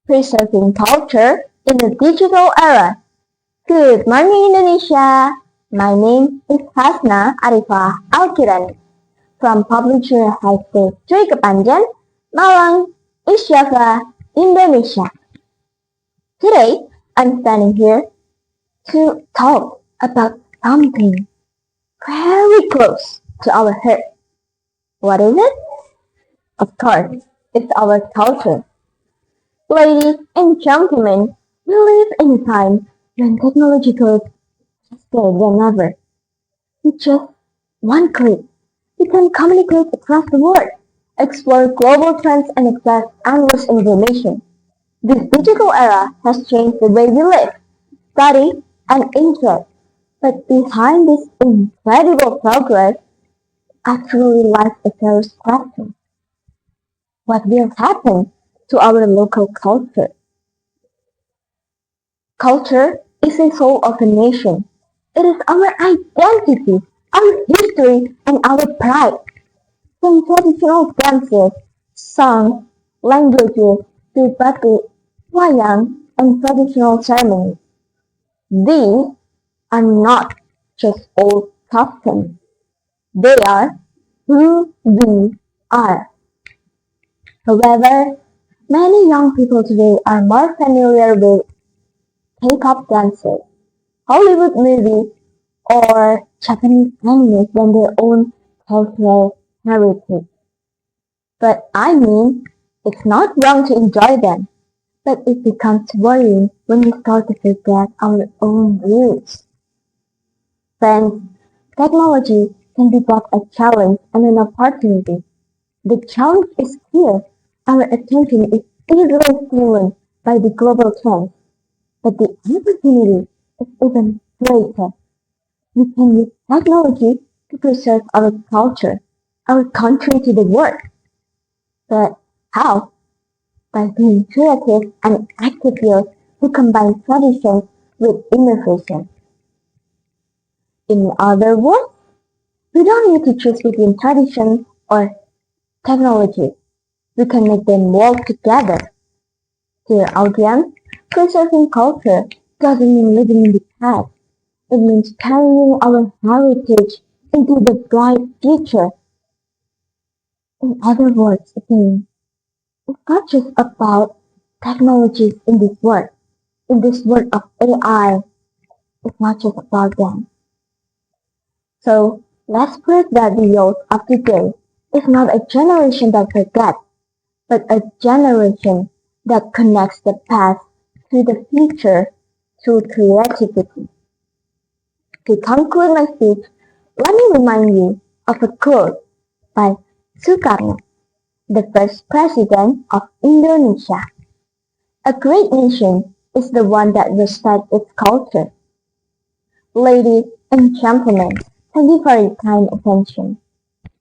preserving culture in the digital era. Good morning, Indonesia. My name is Hazna Arifah Alqirani from Public Junior High School Kepanjen, Malang, East Java, Indonesia. Today, I'm standing here to talk about something very close to our heart. What is it? Of course, it's our culture. Ladies and gentlemen, we live in a time when technology goes faster than ever. With just one click, we can communicate across the world, explore global trends, and access endless information. This digital era has changed the way we live, study, and interact. But behind this incredible progress actually lies a serious question. What will happen to our local culture? Culture is the soul of a nation. It is our identity, our history, and our pride. From traditional dances, songs, languages, to batik, wayang, and traditional ceremonies. These are not just old customs. They are who we are. However, many young people today are more familiar with K-pop dances, Hollywood movies, or Japanese animes than their own cultural heritage. But I mean, it's not wrong to enjoy them, but it becomes worrying when we start to forget our own roots. Friends, technology can be both a challenge and an opportunity. The challenge is clear. Our attention is easily stolen by the global trends, but the opportunity is even greater. We can use technology to preserve our culture, our country to the world. But how? By being creative and active youth who combine traditions with innovation. In other words, we don't need to choose between tradition or technology. We can make them work together. Dear audience, preserving culture doesn't mean living in the past. It means carrying our heritage into the bright future. In other words, again, it's not just about technologies in this world. In this world of AI, it's not just about them. So let's prove that the youth of today is not a generation that forgets, but a generation that connects the past to the future through creativity. To conclude my speech, let me remind you of a quote by Soekarno, the first president of Indonesia. A great nation is the one that respects its culture. Ladies and gentlemen, thank you for your kind attention.